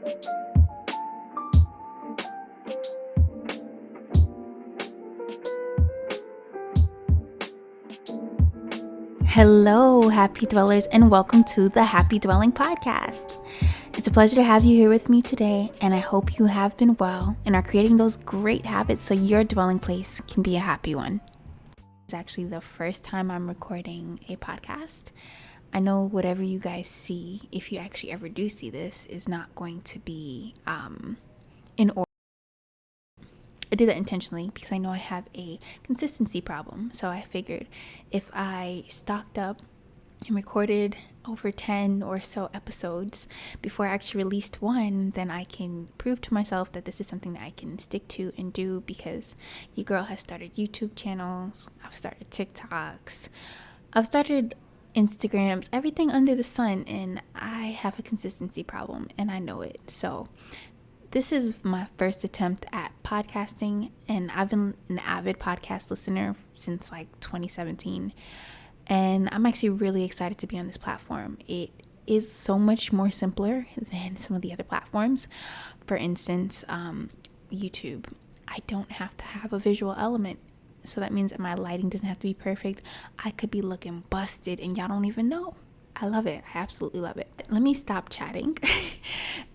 Hello, happy dwellers, and welcome to the Happy Dwelling Podcast. It's a pleasure to have you here with me today, and I hope you have been well and are creating those great habits so your dwelling place can be a happy one. It's actually the first time I'm recording a podcast. I know whatever you guys see, if you actually ever do see this, is not going to be in order. I did that intentionally because I know I have a consistency problem. So I figured if I stocked up and recorded over 10 or so episodes before I actually released one, then I can prove to myself that this is something that I can stick to and do, because your girl has started YouTube channels, I've started TikToks, I've started Instagrams, everything under the sun, and I have a consistency problem and I know it. So this is my first attempt at podcasting, and I've been an avid podcast listener since like 2017. And I'm actually really excited to be on this platform. It is so much more simpler than some of the other platforms. For instance, YouTube. I don't have to have a visual element. So that means that my lighting doesn't have to be perfect. I could be looking busted and y'all don't even know. I love it. I absolutely love it. Let me stop chatting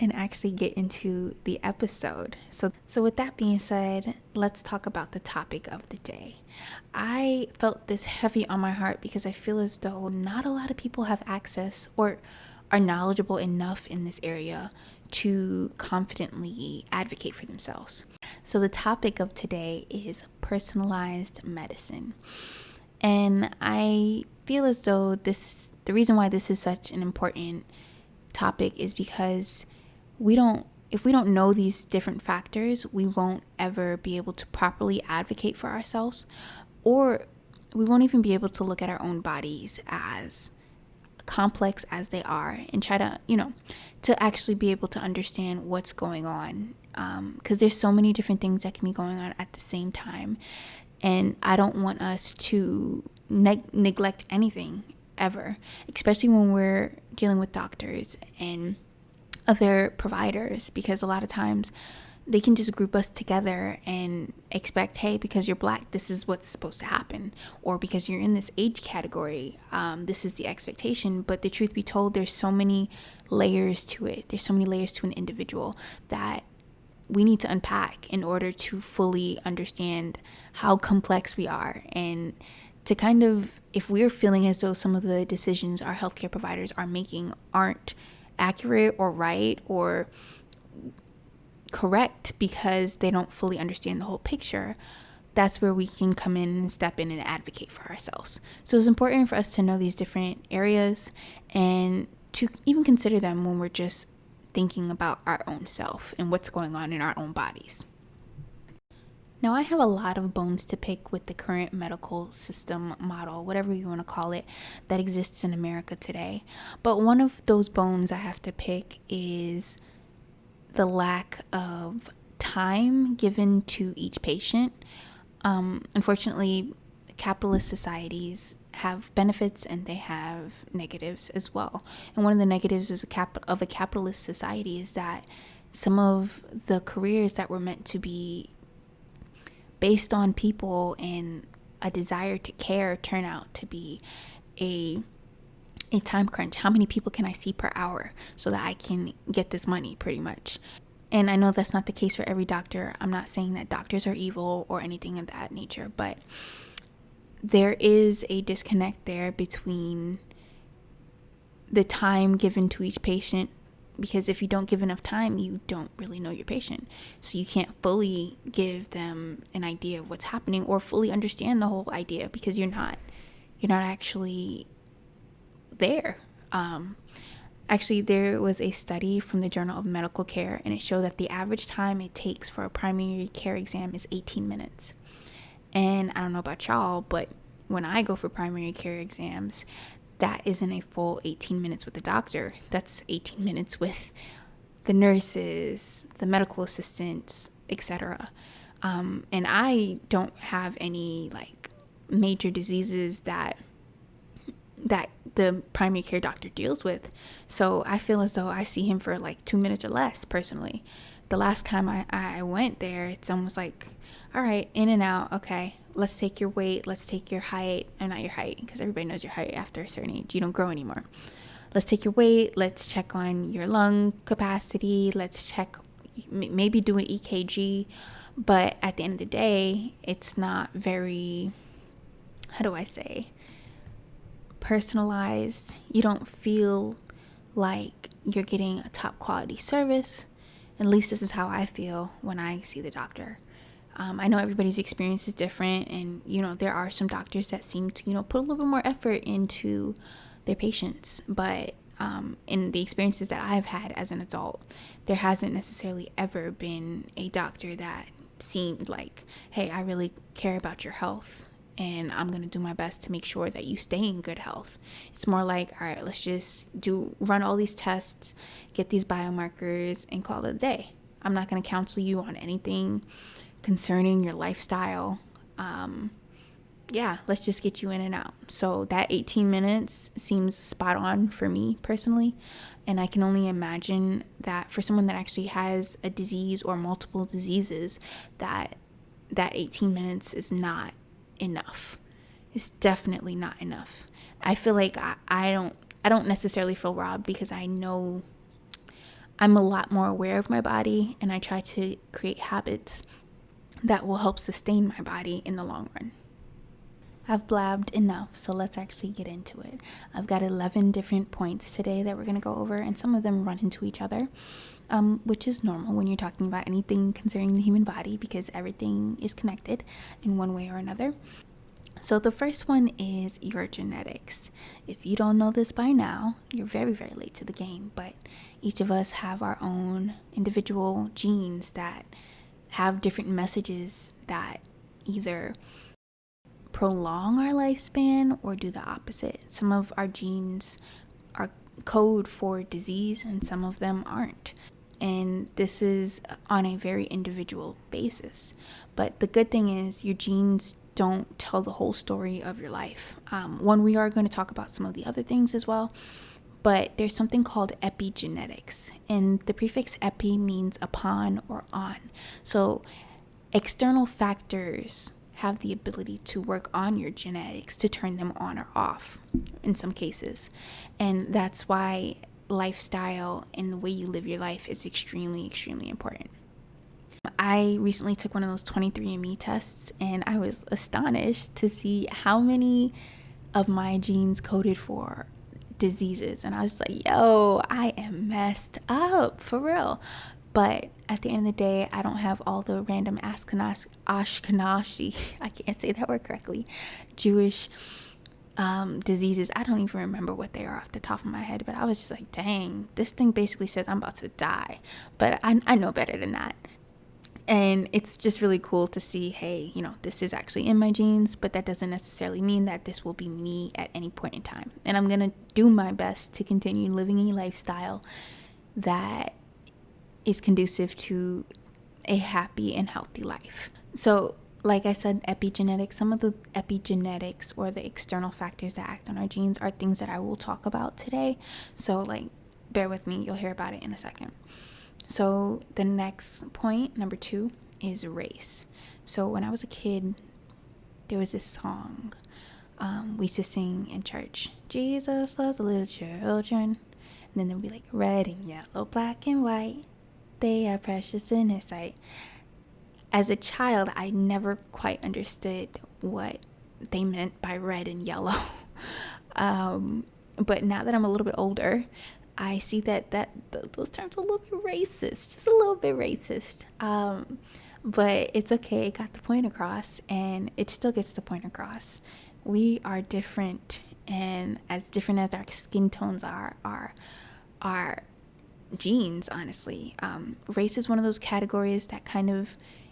and actually get into the episode. So with that being said, let's talk about the topic of the day. I felt this heavy on my heart because I feel as though not a lot of people have access or are knowledgeable enough in this area to confidently advocate for themselves. So the topic of today is personalized medicine. And I feel as though the reason why this is such an important topic is because if we don't know these different factors, we won't ever be able to properly advocate for ourselves, or we won't even be able to look at our own bodies as complex as they are and try to actually be able to understand what's going on. Because there's so many different things that can be going on at the same time. And I don't want us to neglect anything ever, especially when we're dealing with doctors and other providers, because a lot of times they can just group us together and expect, hey, because you're black, this is what's supposed to happen, or because you're in this age category, this is the expectation. But the truth be told, there's so many layers to it. There's so many layers to an individual that we need to unpack in order to fully understand how complex we are, and to kind of, if we're feeling as though some of the decisions our healthcare providers are making aren't accurate or right or correct because they don't fully understand the whole picture, that's where we can come in and step in and advocate for ourselves. So it's important for us to know these different areas and to even consider them when we're just thinking about our own self and what's going on in our own bodies. Now, I have a lot of bones to pick with the current medical system model, whatever you want to call it, that exists in America today. But one of those bones I have to pick is the lack of time given to each patient. Unfortunately, capitalist societies have benefits and they have negatives as well. And one of the negatives of a capitalist society is that some of the careers that were meant to be based on people and a desire to care turn out to be a time crunch. How many people can I see per hour so that I can get this money, pretty much? And I know that's not the case for every doctor. I'm not saying that doctors are evil or anything of that nature, but there is a disconnect there between the time given to each patient, because if you don't give enough time, you don't really know your patient. So you can't fully give them an idea of what's happening or fully understand the whole idea, because you're not actually there. Actually, there was a study from the Journal of Medical Care, and it showed that the average time it takes for a primary care exam is 18 minutes. And I don't know about y'all, but when I go for primary care exams, that isn't a full 18 minutes with the doctor. That's 18 minutes with the nurses, the medical assistants, etc. And I don't have any like major diseases that that the primary care doctor deals with. So I feel as though I see him for like 2 minutes or less personally. The last time I went there, it's almost like, all right, in and out. Okay, let's take your weight. Let's take your height. Not your height, because everybody knows your height after a certain age. You don't grow anymore. Let's take your weight. Let's check on your lung capacity. Let's check, maybe do an EKG. But at the end of the day, it's not very, how do I say, personalized. You don't feel like you're getting a top quality service. At least this is how I feel when I see the doctor. I know everybody's experience is different, and there are some doctors that seem to put a little bit more effort into their patients, but in the experiences that I've had as an adult, there hasn't necessarily ever been a doctor that seemed like, hey, I really care about your health and I'm going to do my best to make sure that you stay in good health. It's more like, all right, let's just run all these tests, get these biomarkers, and call it a day. I'm not going to counsel you on anything concerning your lifestyle. Let's just get you in and out. So that 18 minutes seems spot on for me personally. And I can only imagine that for someone that actually has a disease or multiple diseases, that 18 minutes is not enough. It's definitely not enough. I feel like I don't necessarily feel robbed, because I know I'm a lot more aware of my body, and I try to create habits that will help sustain my body in the long run. I've blabbed enough, so let's actually get into it. I've got 11 different points today that we're going to go over, and some of them run into each other, which is normal when you're talking about anything concerning the human body, because everything is connected in one way or another. So the first one is your genetics. If you don't know this by now, you're very, very late to the game, but each of us have our own individual genes that have different messages that either prolong our lifespan or do the opposite. Some of our genes are code for disease and some of them aren't. And this is on a very individual basis. But the good thing is your genes don't tell the whole story of your life. We are going to talk about some of the other things as well. But there's something called epigenetics. And the prefix epi means upon or on. So external factors have the ability to work on your genetics to turn them on or off in some cases. And that's why lifestyle and the way you live your life is extremely, extremely important. I recently took one of those 23andMe tests, and I was astonished to see how many of my genes coded for diseases. And I was like, yo, I am messed up for real. But at the end of the day, I don't have all the random Ashkenazi, I can't say that word correctly, Jewish diseases. I don't even remember what they are off the top of my head, but I was just like, dang, this thing basically says I'm about to die. But I know better than that. And it's just really cool to see, hey, this is actually in my genes, but that doesn't necessarily mean that this will be me at any point in time. And I'm going to do my best to continue living a lifestyle that is conducive to a happy and healthy life. So, like I said, epigenetics, some of the epigenetics or the external factors that act on our genes are things that I will talk about today. So, bear with me, you'll hear about it in a second. So, the next point, number 2, is race. So, when I was a kid, there was this song we used to sing in church. Jesus loves the little children. And then there'd be like red and yellow, black and white. They are precious in his sight. As a child, I never quite understood what they meant by red and yellow. But now that I'm a little bit older, I see that those terms are a little bit racist, just a little bit racist. But it's okay, it got the point across, and it still gets the point across. We are different, and as different as our skin tones are, our genes, honestly. Race is one of those categories that kind of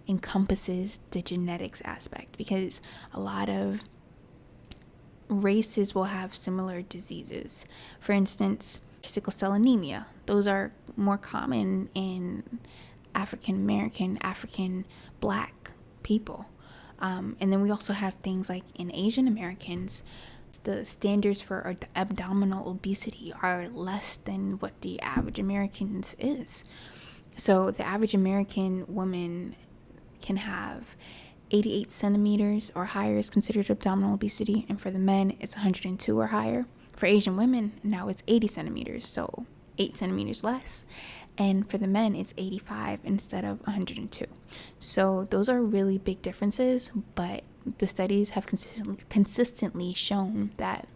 encompasses the genetics aspect, because a lot of races will have similar diseases. For instance, sickle cell anemia. Those are more common in African American, African Black people. And then we also have things like in Asian Americans, The standards for abdominal obesity are less than what the average American's is. So the average American woman can have 88 centimeters or higher is considered abdominal obesity, and for the men it's 102 or higher. For Asian women now it's 80 centimeters, so 8 centimeters less, and for the men it's 85 instead of 102. So those are really big differences, but the studies have consistently shown that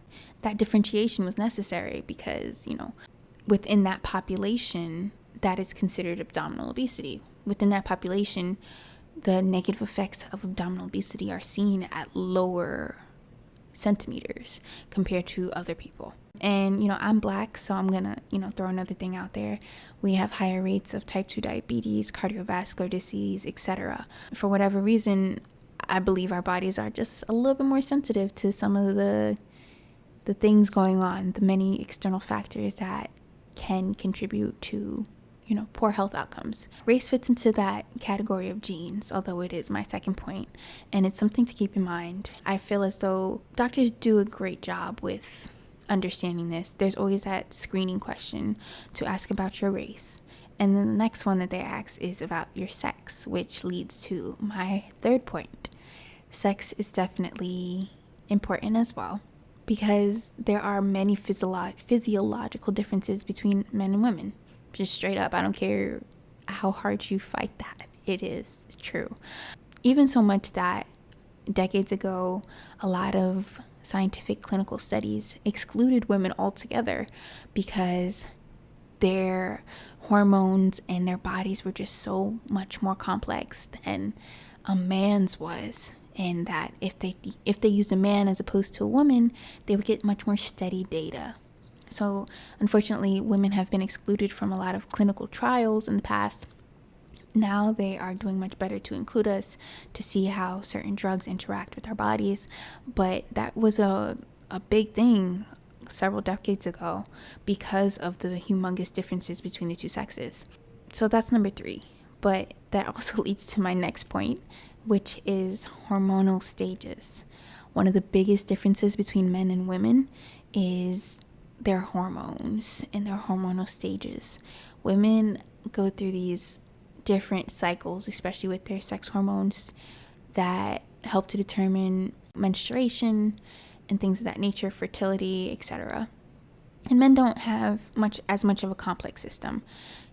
differentiation was necessary because, within that population that is considered abdominal obesity. Within that population, the negative effects of abdominal obesity are seen at lower centimeters compared to other people. And, I'm Black, so I'm going to, throw another thing out there. We have higher rates of type 2 diabetes, cardiovascular disease, etc. For whatever reason, I believe our bodies are just a little bit more sensitive to some of the things going on, the many external factors that can contribute to, poor health outcomes. Race fits into that category of genes, although it is my second point, and it's something to keep in mind. I feel as though doctors do a great job with understanding this. There's always that screening question to ask about your race. And then the next one that they ask is about your sex, which leads to my third point. Sex is definitely important as well, because there are many physiological differences between men and women. Just straight up, I don't care how hard you fight that. It is true. Even so much that decades ago, a lot of scientific clinical studies excluded women altogether because their hormones and their bodies were just so much more complex than a man's was, and that if they used a man as opposed to a woman, they would get much more steady data. So unfortunately, women have been excluded from a lot of clinical trials in the past. Now they are doing much better to include us to see how certain drugs interact with our bodies, but that was a big thing several decades ago because of the humongous differences between the two sexes. So that's number 3. But that also leads to my next point, which is hormonal stages. One of the biggest differences between men and women is their hormones and their hormonal stages. Women go through these different cycles, especially with their sex hormones, that help to determine menstruation and things of that nature, fertility, etc. And men don't have as much of a complex system.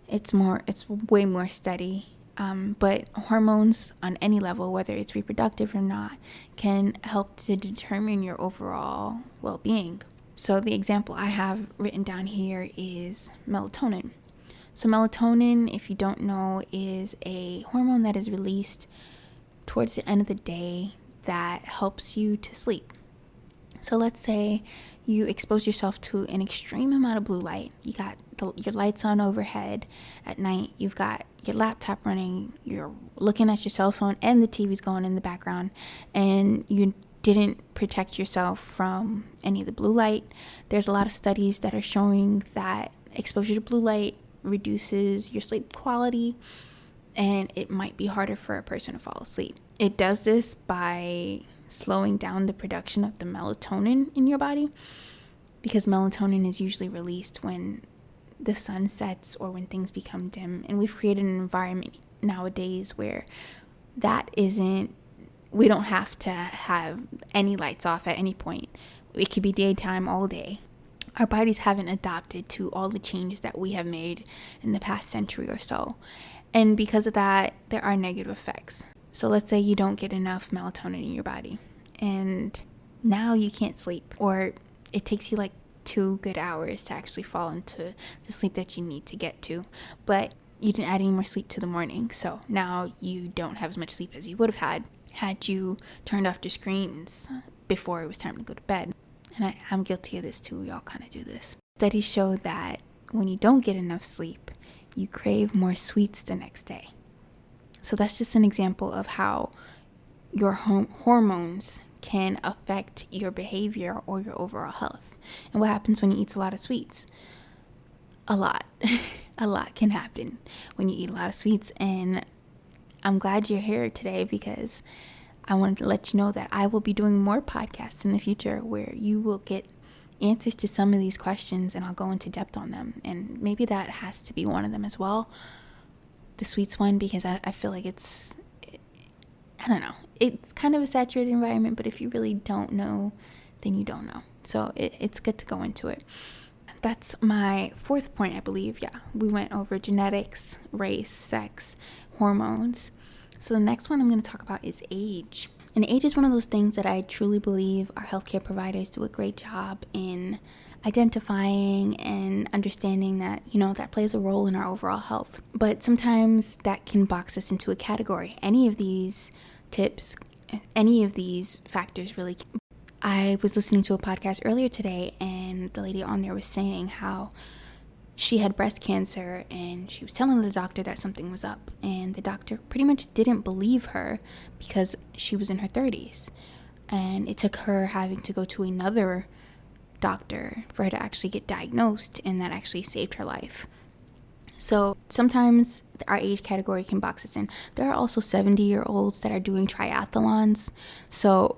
It's way more steady. But hormones on any level, whether it's reproductive or not, can help to determine your overall well-being. So the example I have written down here is melatonin. So melatonin, if you don't know, is a hormone that is released towards the end of the day that helps you to sleep. So let's say you expose yourself to an extreme amount of blue light. You got your lights on overhead at night. You've got your laptop running. You're looking at your cell phone and the TV's going in the background. And you didn't protect yourself from any of the blue light. There's a lot of studies that are showing that exposure to blue light reduces your sleep quality, and it might be harder for a person to fall asleep. It does this by slowing down the production of the melatonin in your body, because melatonin is usually released when the sun sets or when things become dim. And we've created an environment nowadays where we don't have to have any lights off at any point. It could be daytime all day. Our bodies haven't adapted to all the changes that we have made in the past century or so. And because of that, there are negative effects. So let's say you don't get enough melatonin in your body, and now you can't sleep, or it takes you like 2 good hours to actually fall into the sleep that you need to get to, but you didn't add any more sleep to the morning. So now you don't have as much sleep as you would have had you turned off your screens before it was time to go to bed. And I'm guilty of this too. We all kind of do this. Studies show that when you don't get enough sleep, you crave more sweets the next day. So that's just an example of how your hormones can affect your behavior or your overall health. And what happens when you eat a lot of sweets? A lot can happen when you eat a lot of sweets. And I'm glad you're here today, because I wanted to let you know that I will be doing more podcasts in the future where you will get answers to some of these questions and I'll go into depth on them. And maybe that has to be one of them as well. The sweets one, because I feel like I don't know. It's kind of a saturated environment, but if you really don't know, then you don't know. So it's good to go into it. That's my fourth point, I believe. Yeah, we went over genetics, race, sex, hormones. So the next one I'm going to talk about is age. And age is one of those things that I truly believe our healthcare providers do a great job in identifying and understanding that, that plays a role in our overall health. But sometimes that can box us into a category. Any of these tips, any of these factors really. I was listening to a podcast earlier today, and the lady on there was saying how she had breast cancer, and she was telling the doctor that something was up, and the doctor pretty much didn't believe her because she was in her 30s, and it took her having to go to another doctor for her to actually get diagnosed, and that actually saved her life. So sometimes our age category can box us in. There are also 70-year-olds that are doing triathlons, so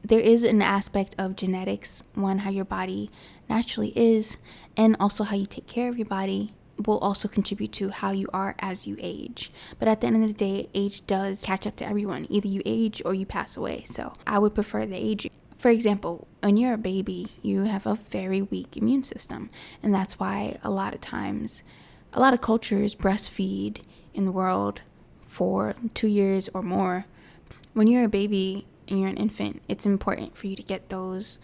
there is an aspect of genetics, one, how your body naturally is, and also how you take care of your body will also contribute to how you are as you age. But at the end of the day, age does catch up to everyone. Either you age or you pass away. So I would prefer the age. For example, when you're a baby, you have a very weak immune system. And that's why a lot of times, a lot of cultures breastfeed in the world for 2 years or more. When you're a baby and you're an infant, it's important for you to get those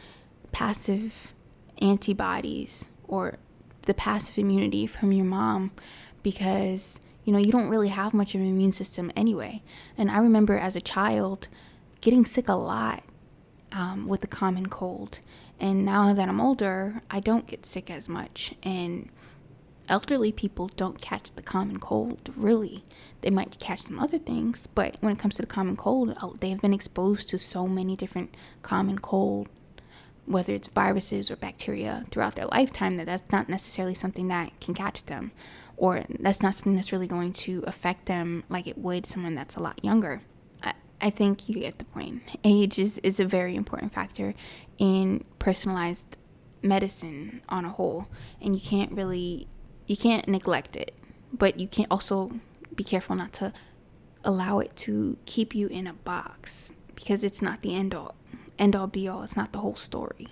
passive antibodies or the passive immunity from your mom, because you don't really have much of an immune system anyway. And I remember as a child getting sick a lot with the common cold, and now that I'm older, I don't get sick as much. And elderly people don't catch the common cold, really. They might catch some other things, but when it comes to the common cold, they have been exposed to so many different common cold, whether it's viruses or bacteria, throughout their lifetime, that's not necessarily something that can catch them, or that's not something that's really going to affect them like it would someone that's a lot younger. I think you get the point. Age is a very important factor in personalized medicine on a whole, and you can't neglect it, but you can't also be careful not to allow it to keep you in a box, because it's not the end all be all. It's not the whole story.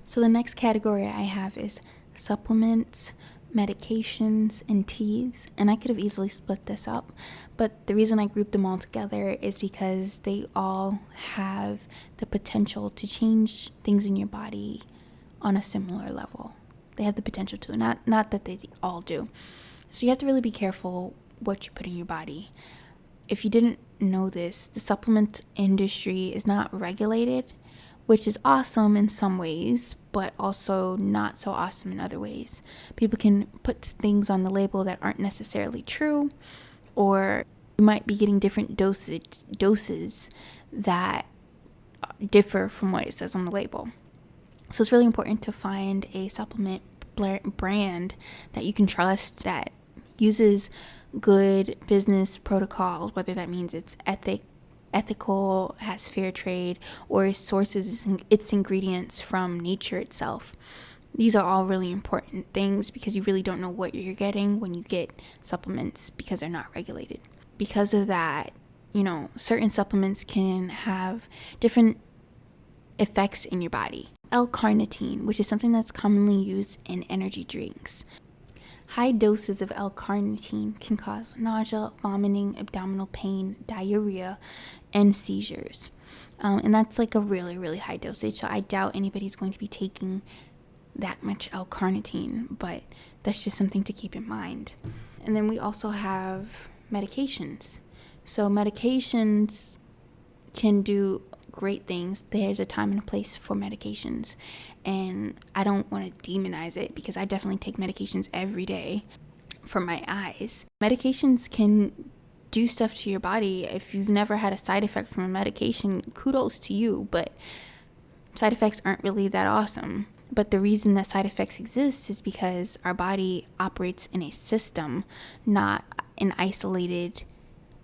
So the next category I have is supplements, medications, and teas. And I could have easily split this up, but the reason I grouped them all together is because they all have the potential to change things in your body on a similar level. They have the potential to, not that they all do. So you have to really be careful what you put in your body. If you didn't know this, the supplement industry is not regulated, which is awesome in some ways, but also not so awesome in other ways. People can put things on the label that aren't necessarily true, or you might be getting different doses that differ from what it says on the label. So it's really important to find a supplement brand that you can trust, that uses good business protocols, whether that means it's ethical, has fair trade, or sources its ingredients from nature itself. These are all really important things, because you really don't know what you're getting when you get supplements, because they're not regulated. Because of that, certain supplements can have different effects in your body. L-carnitine, which is something that's commonly used in energy drinks. High doses of L-carnitine can cause nausea, vomiting, abdominal pain, diarrhea, and seizures. And that's like a really, really high dosage. So I doubt anybody's going to be taking that much L-carnitine, but that's just something to keep in mind. And then we also have medications. So medications can do great things. There's a time and a place for medications, and I don't want to demonize it, because I definitely take medications every day for my eyes. Medications can do stuff to your body. If you've never had a side effect from a medication, kudos to you, but side effects aren't really that awesome. But the reason that side effects exist is because our body operates in a system, not in isolated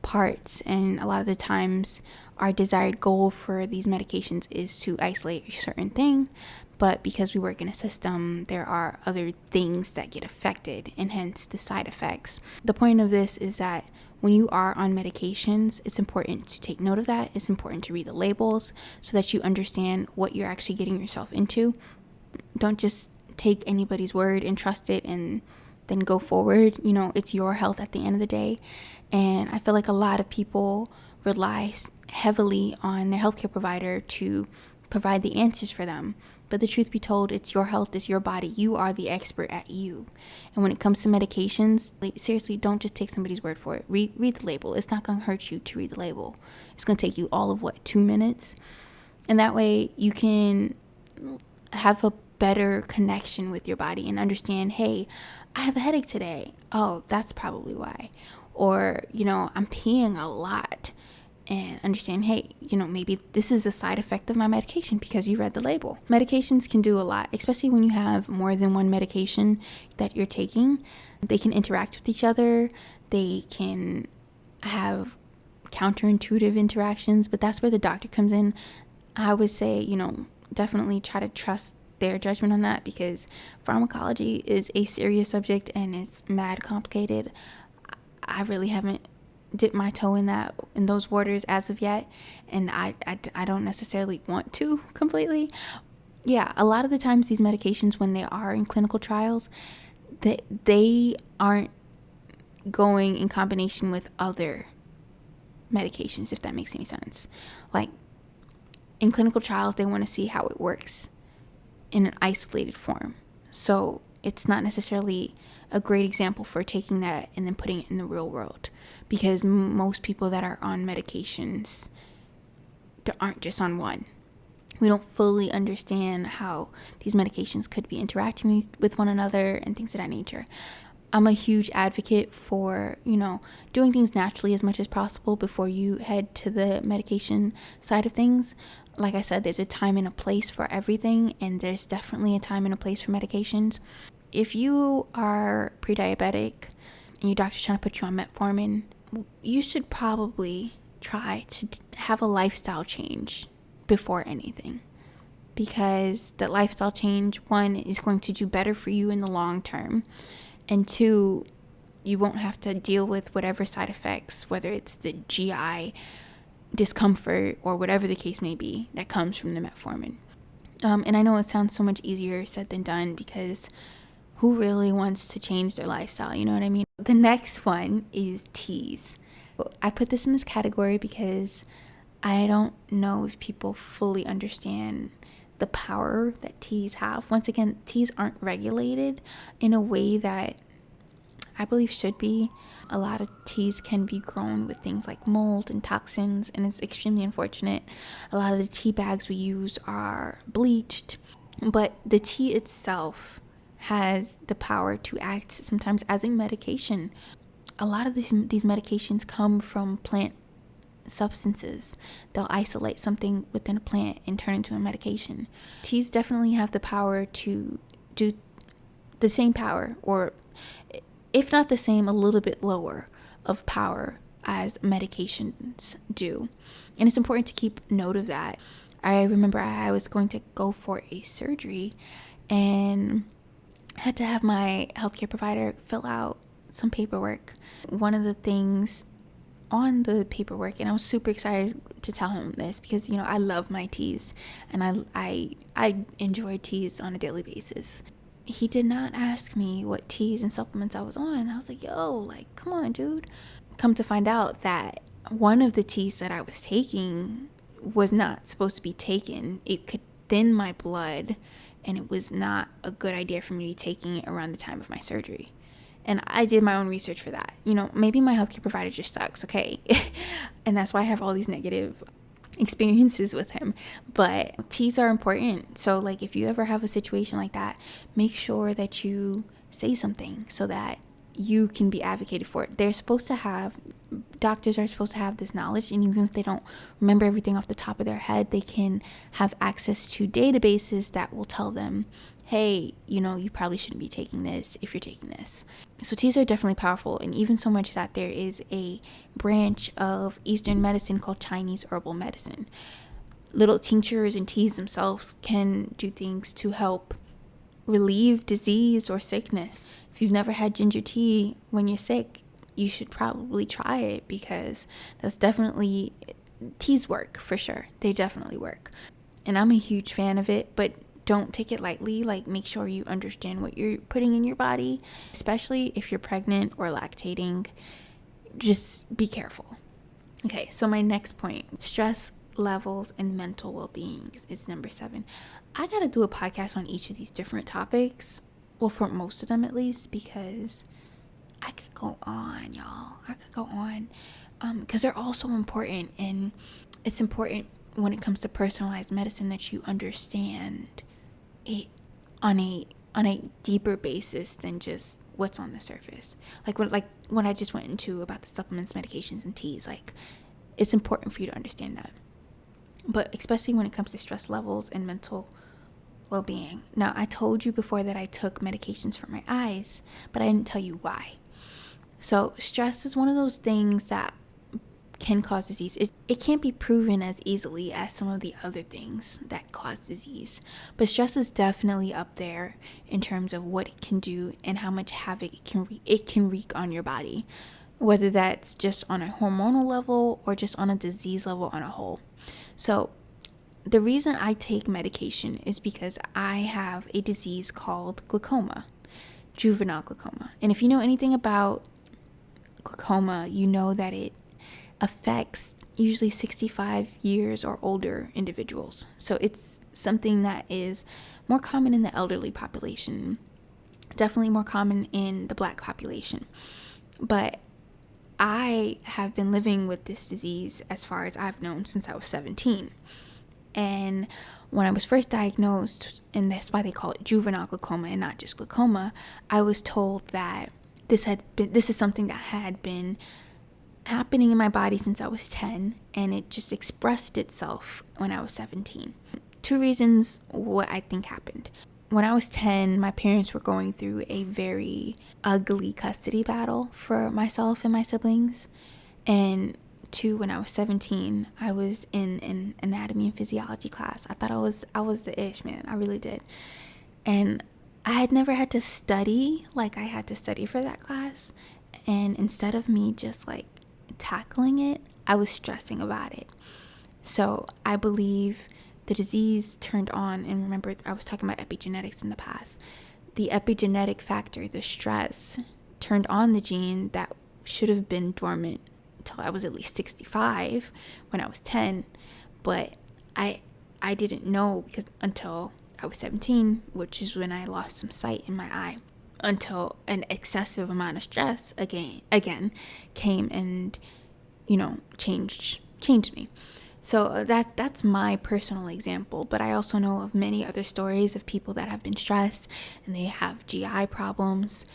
parts, and a lot of the times our desired goal for these medications is to isolate a certain thing, but because we work in a system, there are other things that get affected, and hence the side effects. The point of this is that when you are on medications, it's important to take note of that. It's important to read the labels so that you understand what you're actually getting yourself into. Don't just take anybody's word and trust it and then go forward. It's your health at the end of the day. And I feel like a lot of people rely heavily on their healthcare provider to provide the answers for them. But the truth be told, it's your health, it's your body. You are the expert at you. And when it comes to medications, seriously, don't just take somebody's word for it. Read the label. It's not going to hurt you to read the label. It's going to take you all of 2 minutes? And that way you can have a better connection with your body and understand, hey, I have a headache today. Oh, that's probably why. Or, I'm peeing a lot. And understand, hey, maybe this is a side effect of my medication because you read the label. Medications can do a lot, especially when you have more than one medication that you're taking. They can interact with each other. They can have counterintuitive interactions, but that's where the doctor comes in. I would say, definitely try to trust their judgment on that, because pharmacology is a serious subject and it's mad complicated. I really haven't dip my toe in those waters as of yet, and I don't necessarily want to completely. Yeah, a lot of the times these medications, when they are in clinical trials, they aren't going in combination with other medications, if that makes any sense. Like, in clinical trials, they want to see how it works in an isolated form. So it's not necessarily a great example for taking that and then putting it in the real world, because most people that are on medications aren't just on one. We don't fully understand how these medications could be interacting with one another and things of that nature. I'm a huge advocate for, doing things naturally as much as possible before you head to the medication side of things. Like I said, there's a time and a place for everything, and there's definitely a time and a place for medications. If you are pre-diabetic and your doctor's trying to put you on metformin, you should probably try to have a lifestyle change before anything, because the lifestyle change, one, is going to do better for you in the long term, and two, you won't have to deal with whatever side effects, whether it's the GI discomfort or whatever the case may be, that comes from the metformin. And I know it sounds so much easier said than done, because who really wants to change their lifestyle? You know what I mean? The next one is teas. I put this in this category because I don't know if people fully understand the power that teas have. Once again, teas aren't regulated in a way that I believe should be. A lot of teas can be grown with things like mold and toxins, and it's extremely unfortunate. A lot of the tea bags we use are bleached, but the tea itself has the power to act sometimes as a medication. A lot of these medications come from plant substances. They'll isolate something within a plant and turn into a medication. Teas definitely have the power to do the same power, or if not the same, a little bit lower of power as medications do. And it's important to keep note of that. I remember I was going to go for a surgery and had to have my healthcare provider fill out some paperwork. One of the things on the paperwork, and I was super excited to tell him this, because I love my teas and I enjoy teas on a daily basis. He did not ask me what teas and supplements I was on. I was like, come on, dude. Come to find out that one of the teas that I was taking was not supposed to be taken. It could thin my blood, and it was not a good idea for me to be taking it around the time of my surgery. And I did my own research for that. Maybe my healthcare provider just sucks, okay? And that's why I have all these negative experiences with him. But teas are important. So, if you ever have a situation like that, make sure that you say something so that you can be advocated for it. They're supposed to have doctors are supposed to have this knowledge, and even if they don't remember everything off the top of their head, they can have access to databases that will tell them, hey, you probably shouldn't be taking this if you're taking this. So teas are definitely powerful, and even so much that there is a branch of Eastern medicine called Chinese herbal medicine. Little tinctures and teas themselves can do things to help relieve disease or sickness. If you've never had ginger tea when you're sick, you should probably try it, because that's definitely, teas work for sure. They definitely work. And I'm a huge fan of it, but don't take it lightly. Like, make sure you understand what you're putting in your body, especially if you're pregnant or lactating. Just be careful. Okay, so my next point, stress levels and mental well-being, is number 7. I gotta do a podcast on each of these different topics. Well, for most of them at least, because I could go on, y'all. I could go on. Because they're all so important, and it's important when it comes to personalized medicine that you understand it on a deeper basis than just what's on the surface. Like when I just went into about the supplements, medications, and teas, like, it's important for you to understand that. But especially when it comes to stress levels and mental well-being. Now, I told you before that I took medications for my eyes, but I didn't tell you why. So stress is one of those things that can cause disease. It can't be proven as easily as some of the other things that cause disease, but stress is definitely up there in terms of what it can do and how much havoc it can wreak on your body, whether that's just on a hormonal level or just on a disease level on a whole. So the reason I take medication is because I have a disease called glaucoma, juvenile glaucoma. And if you know anything about glaucoma, you know that it affects usually 65 years or older individuals. So it's something that is more common in the elderly population, definitely more common in the Black population. But I have been living with this disease, as far as I've known, since I was 17. And when I was first diagnosed, and that's why they call it juvenile glaucoma and not just glaucoma, I was told that this is something that had been happening in my body since I was 10, and it just expressed itself when I was 17. 2 reasons what I think happened. When I was 10, my parents were going through a very ugly custody battle for myself and my siblings. And 2, when I was 17, I was in an anatomy and physiology class. I thought I was the ish, man. I really did. And I had never had to study like I had to study for that class. And instead of me just like tackling it, I was stressing about it. So I believe the disease turned on, and remember, I was talking about epigenetics in the past. The epigenetic factor, the stress, turned on the gene that should have been dormant until I was at least 65 when I was 10. But I didn't know because until I was 17, which is when I lost some sight in my eye, until an excessive amount of stress again came and changed me. So that's my personal example, but I also know of many other stories of people that have been stressed and they have GI problems.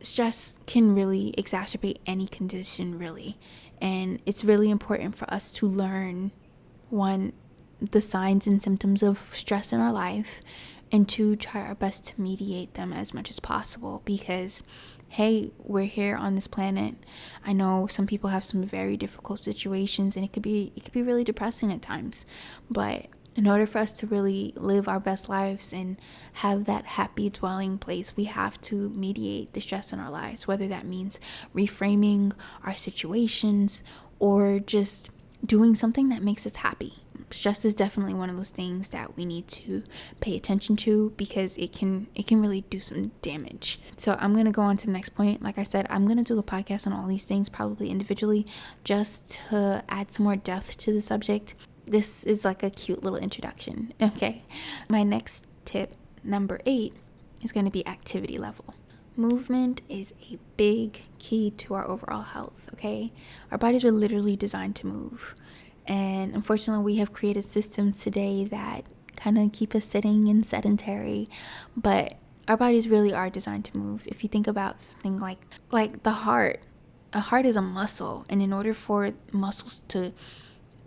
Stress can really exacerbate any condition, really, and it's really important for us to learn, 1, the signs and symptoms of stress in our life, and 2, try our best to mediate them as much as possible, because hey, we're here on this planet. I know some people have some very difficult situations, and it could be really depressing at times, but in order for us to really live our best lives and have that happy dwelling place, we have to mediate the stress in our lives, whether that means reframing our situations or just doing something that makes us happy. Stress is definitely one of those things that we need to pay attention to, because it can really do some damage. So I'm going to go on to the next point. Like I said, I'm going to do a podcast on all these things, probably individually, just to add some more depth to the subject. This is like a cute little introduction. Okay. My next tip, number 8, is going to be activity level. Movement is a big key to our overall health, okay? Our bodies are literally designed to move. And unfortunately, we have created systems today that kind of keep us sitting and sedentary, but our bodies really are designed to move. If you think about something like the heart, a heart is a muscle, and in order for muscles to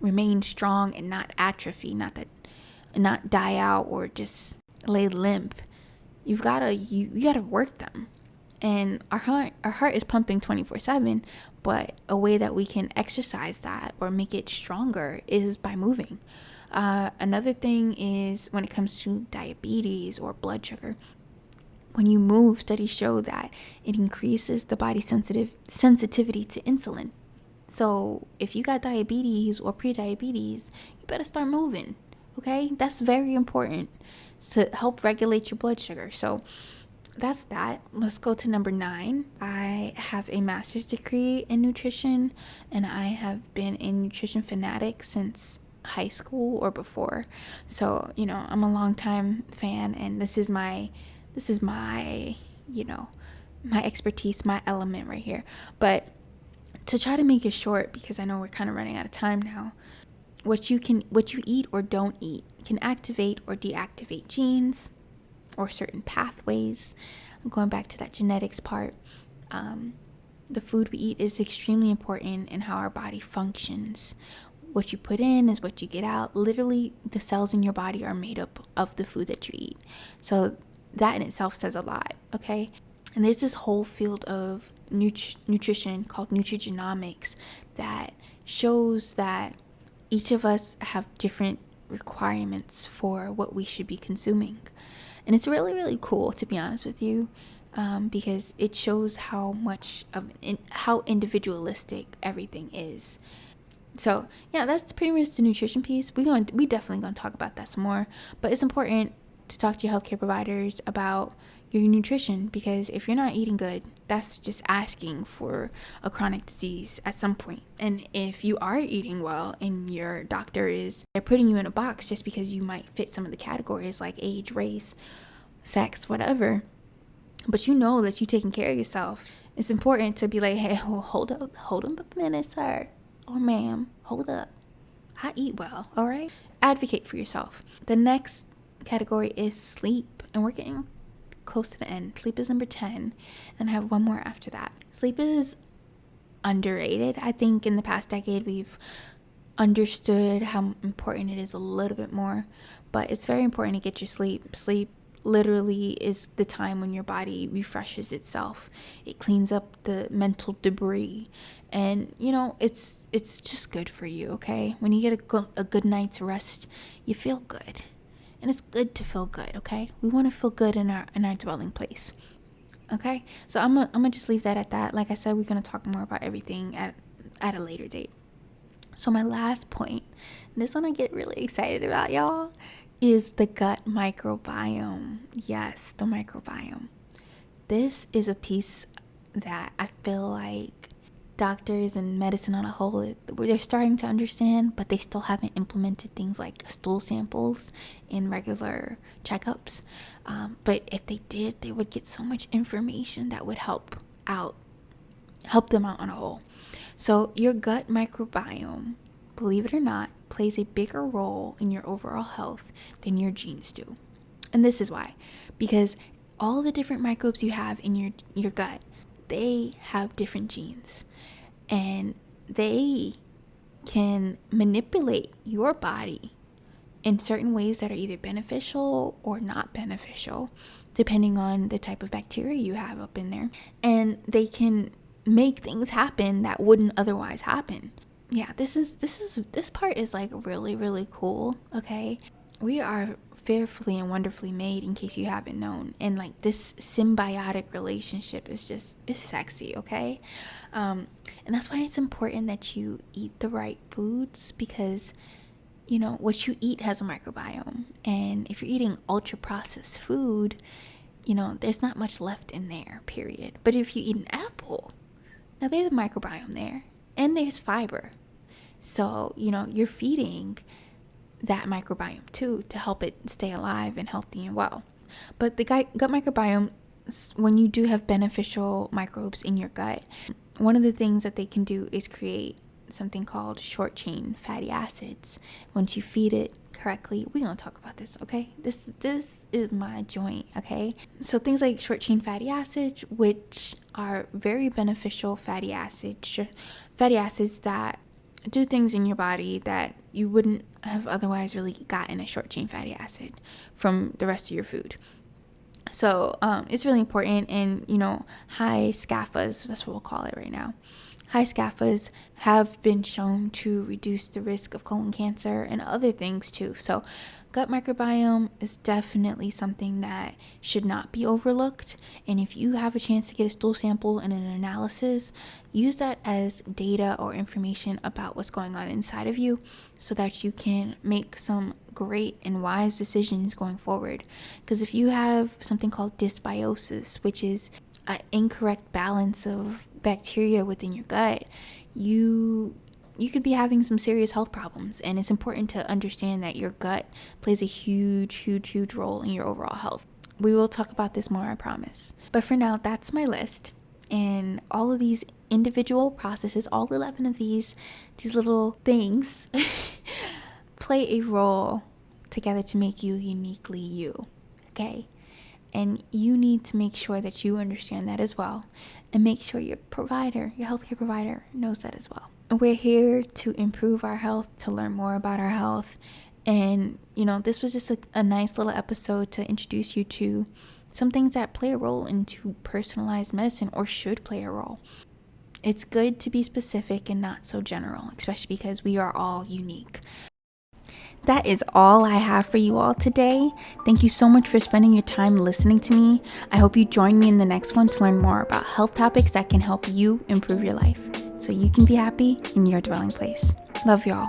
remain strong and not atrophy, not die out or just lay limp, you gotta work them. And our heart is pumping 24/7, but a way that we can exercise that or make it stronger is by moving. Another thing is when it comes to diabetes or blood sugar. When you move, studies show that it increases the body's sensitivity to insulin. So if you got diabetes or pre-diabetes, you better start moving, okay? That's very important to help regulate your blood sugar. So that's that. Let's go to number 9. I have a master's degree in nutrition, and I have been a nutrition fanatic since high school or before. So, I'm a longtime fan, and this is my my expertise, my element right here. But to try to make it short, because I know we're kind of running out of time now, what you eat or don't eat can activate or deactivate genes or certain pathways. I'm going back to that genetics part. The food we eat is extremely important in how our body functions. What you put in is what you get out. Literally, the cells in your body are made up of the food that you eat. So that in itself says a lot, okay? And there's this whole field of nutrition called nutrigenomics that shows that each of us have different requirements for what we should be consuming. And it's really, really cool, to be honest with you, because it shows how individualistic everything is. So yeah, that's pretty much the nutrition piece. We definitely gonna talk about that some more, but it's important to talk to your healthcare providers about your nutrition, because if you're not eating good, that's just asking for a chronic disease at some point. And if you are eating well and your doctor they're putting you in a box just because you might fit some of the categories like age, race, sex, whatever, but you know that you're taking care of yourself, it's important to be like, hey, well, hold up a minute, sir or ma'am, hold up, I eat well, all right? Advocate for yourself. The next category is sleep, and we're getting close to the end. Sleep is number 10, and I have one more after that. Sleep is underrated. I think in the past decade we've understood how important it is a little bit more, but it's very important to get your sleep. Sleep literally is the time when your body refreshes itself. It cleans up the mental debris, and it's just good for you, okay? When you get a good night's rest, you feel good. And it's good to feel good, okay? We want to feel good in our dwelling place, okay? So I'm gonna just leave that at that. Like I said, we're gonna talk more about everything at a later date. So my last point, this one I get really excited about, y'all, is the gut microbiome. Yes, the microbiome. This is a piece that I feel like doctors and medicine on a whole, they're starting to understand, but they still haven't implemented things like stool samples in regular checkups. But if they did, they would get so much information that would help them out on a whole. So your gut microbiome, believe it or not, plays a bigger role in your overall health than your genes do. And this is why. Because all the different microbes you have in your gut, they have different genes. And they can manipulate your body in certain ways that are either beneficial or not beneficial, depending on the type of bacteria you have up in there. And they can make things happen that wouldn't otherwise happen. Yeah, this part is like really, really cool, okay? We are fearfully and wonderfully made, in case you haven't known, and like this symbiotic relationship is sexy, okay? And that's why it's important that you eat the right foods, because what you eat has a microbiome. And if you're eating ultra processed food, there's not much left in there, period. But if you eat an apple, now there's a microbiome there, and there's fiber. So you're feeding that microbiome too, to help it stay alive and healthy and well. But the gut microbiome, when you do have beneficial microbes in your gut, one of the things that they can do is create something called short chain fatty acids. Once you feed it correctly, we're gonna talk about this, okay? This is my joint, okay? So things like short chain fatty acids, which are very beneficial fatty acids that do things in your body that you wouldn't have otherwise really gotten a short chain fatty acid from the rest of your food. So it's really important. And high SCAFAs, that's what we'll call it right now. High SCAFAs have been shown to reduce the risk of colon cancer and other things too. So gut microbiome is definitely something that should not be overlooked. And if you have a chance to get a stool sample and an analysis, use that as data or information about what's going on inside of you so that you can make some great and wise decisions going forward. Because if you have something called dysbiosis, which is an incorrect balance of bacteria within your gut, you could be having some serious health problems. And it's important to understand that your gut plays a huge role in your overall health. We will talk about this more, I promise. But for now, that's my list. And all of these individual processes, all 11 of these little things play a role together to make you uniquely you, okay? And you need to make sure that you understand that as well, and make sure your healthcare provider knows that as well. And we're here to improve our health, to learn more about our health. And, this was just a nice little episode to introduce you to some things that play a role into personalized medicine, or should play a role. It's good to be specific and not so general, especially because we are all unique. That is all I have for you all today. Thank you so much for spending your time listening to me. I hope you join me in the next one to learn more about health topics that can help you improve your life so you can be happy in your dwelling place. Love y'all.